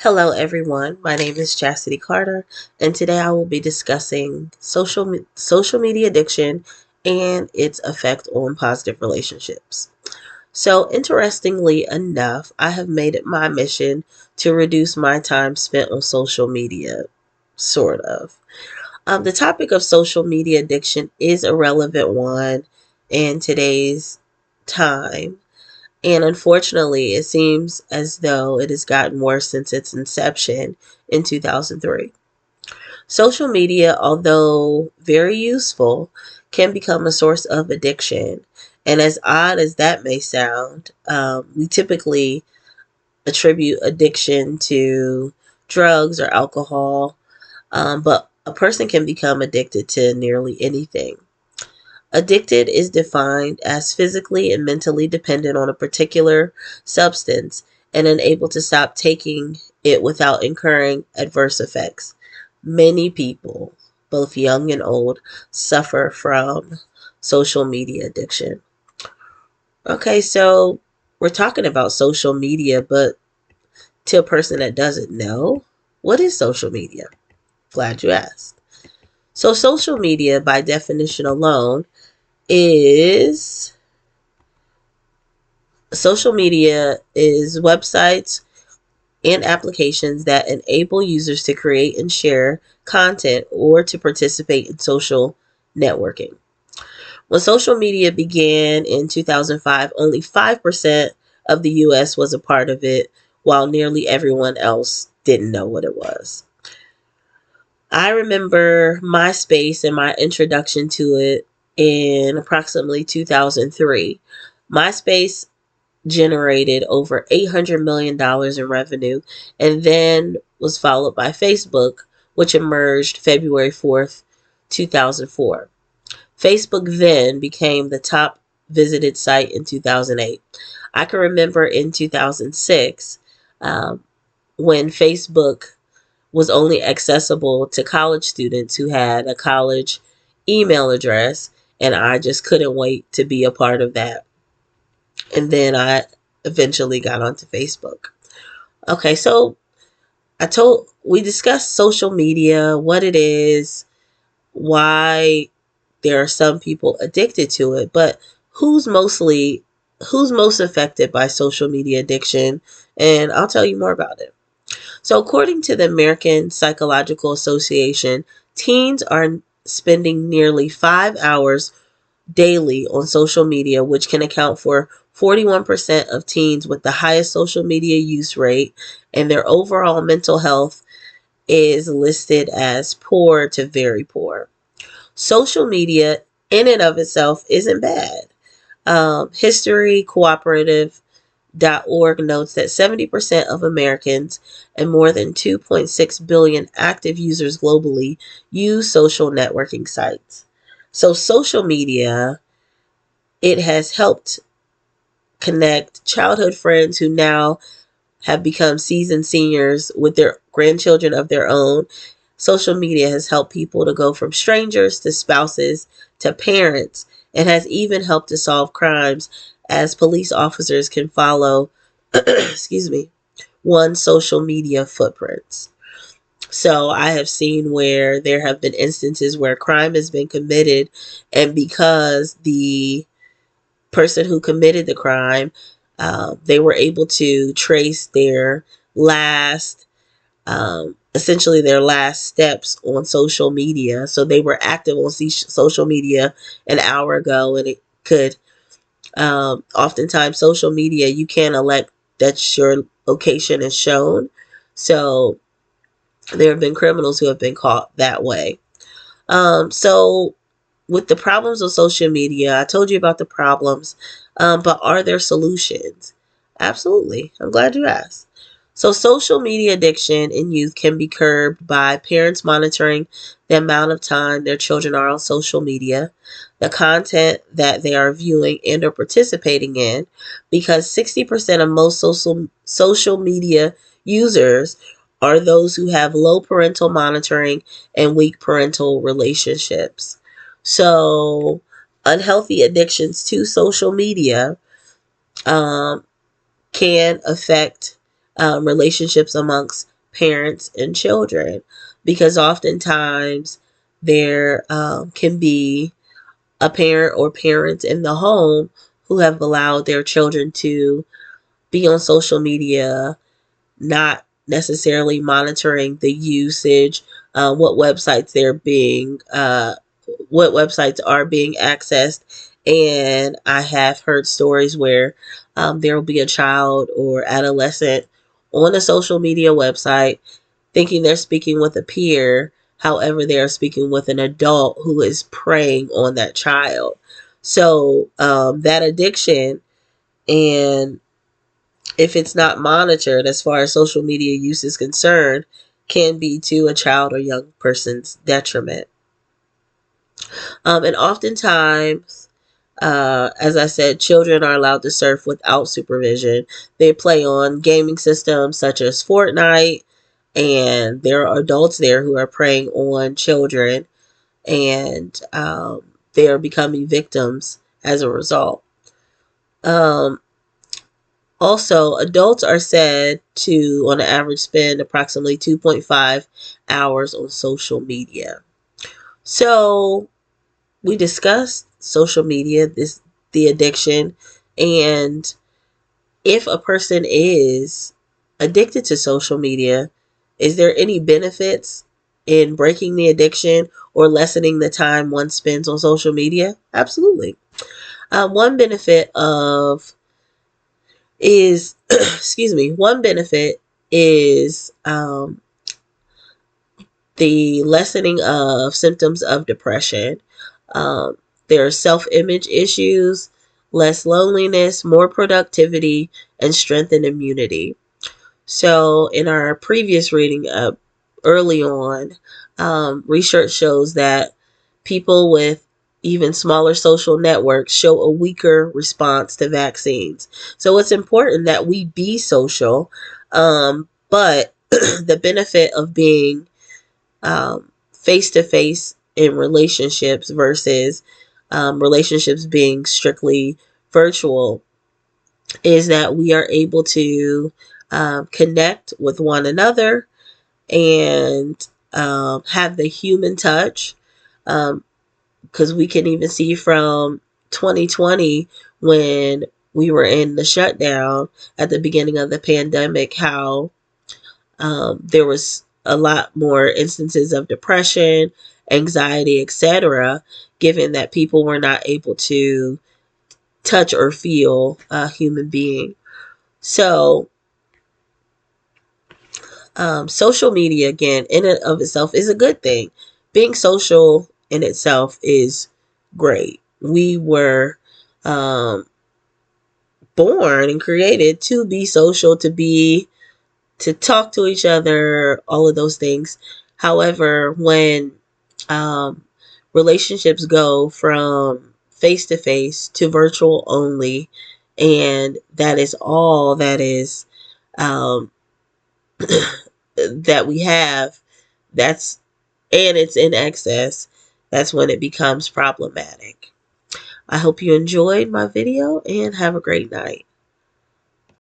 Hello, everyone. My name is Chastity Carter, and today I will be discussing social media addiction and its effect on positive relationships. So, interestingly enough, I have made it my mission to reduce my time spent on social media, sort of. The topic of social media addiction is a relevant one in today's time. And unfortunately, it seems as though it has gotten worse since its inception in 2003. Social media, although very useful, can become a source of addiction. And as odd as that may sound, we typically attribute addiction to drugs or alcohol, but a person can become addicted to nearly anything. Addicted is defined as physically and mentally dependent on a particular substance and unable to stop taking it without incurring adverse effects. Many people, both young and old, suffer from social media addiction. Okay, so we're talking about social media, but to a person that doesn't know, what is social media? Glad you asked. So, social media, by definition alone, is social media is websites and applications that enable users to create and share content or to participate in social networking. When social media began in 2005, only 5% of the US was a part of it, while nearly everyone else didn't know what it was. I remember MySpace and my introduction to it in approximately 2003. MySpace generated over $800 million in revenue and then was followed by Facebook, which emerged February 4th, 2004. Facebook then became the top visited site in 2008. I can remember in 2006 when Facebook was only accessible to college students who had a college email address, and I just couldn't wait to be a part of that. And then I eventually got onto Facebook. Okay, so we discussed social media, what it is, why there are some people addicted to it, but who's mostly who's most affected by social media addiction? And I'll tell you more about it. So, according to the American Psychological Association, teens are spending nearly 5 hours daily on social media, which can account for 41% of teens with the highest social media use rate, and their overall mental health is listed as poor to very poor. Social media, in and of itself, isn't bad. History Cooperative .org notes that 70% of Americans and more than 2.6 billion active users globally use social networking sites. So social media, it has helped connect childhood friends who now have become seasoned seniors with their grandchildren of their own. Social media has helped people to go from strangers to spouses to parents, and has even helped to solve crimes as police officers can follow excuse me, one social media footprints. So I have seen where there have been instances where crime has been committed, and because the person who committed the crime, they were able to trace their last, essentially their last steps on social media. So they were active on social media an hour ago, and it could, oftentimes social media, you can elect that your location is shown. So there have been criminals who have been caught that way. So with the problems of social media, I told you about the problems, but are there solutions? Absolutely. I'm glad you asked. So social media addiction in youth can be curbed by parents monitoring the amount of time their children are on social media, the content that they are viewing and or participating in, because 60% of most social media users are those who have low parental monitoring and weak parental relationships. So, unhealthy addictions to social media um, can affect relationships amongst parents and children, because oftentimes there can be a parent or parents in the home who have allowed their children to be on social media, not necessarily monitoring the usage, what websites what websites are being accessed. And I have heard stories where there will be a child or adolescent on a social media website thinking they're speaking with a peer. However, they are speaking with an adult who is preying on that child. So that addiction, and if it's not monitored as far as social media use is concerned, can be to a child or young person's detriment. And oftentimes, as I said, children are allowed to surf without supervision. They play on gaming systems such as Fortnite, and there are adults there who are preying on children, and they are becoming victims as a result. Also, adults are said to, on average, spend approximately 2.5 hours on social media. So, we discussed social media, the addiction, and if a person is addicted to social media, is there any benefits in breaking the addiction or lessening the time one spends on social media? Absolutely. One benefit of is excuse me, one benefit is the lessening of symptoms of depression. Um, there are self-image issues, less loneliness, more productivity, and strengthened immunity. So in our previous reading early on, research shows that people with even smaller social networks show a weaker response to vaccines. So it's important that we be social, but the benefit of being face to face in relationships versus relationships being strictly virtual is that we are able to connect with one another and have the human touch. Because we can even see from 2020, when we were in the shutdown at the beginning of the pandemic, how there was a lot more instances of depression, anxiety, etc., given that people were not able to touch or feel a human being. So social media, again, in and of itself is a good thing. Being social in itself is great. We were um, born and created to be social, to talk to each other, all of those things. However, when um, relationships go from face to face to virtual only, and that is all that is um, that we have, that's and it's in excess, that's when it becomes problematic. I hope you enjoyed my video and have a great night.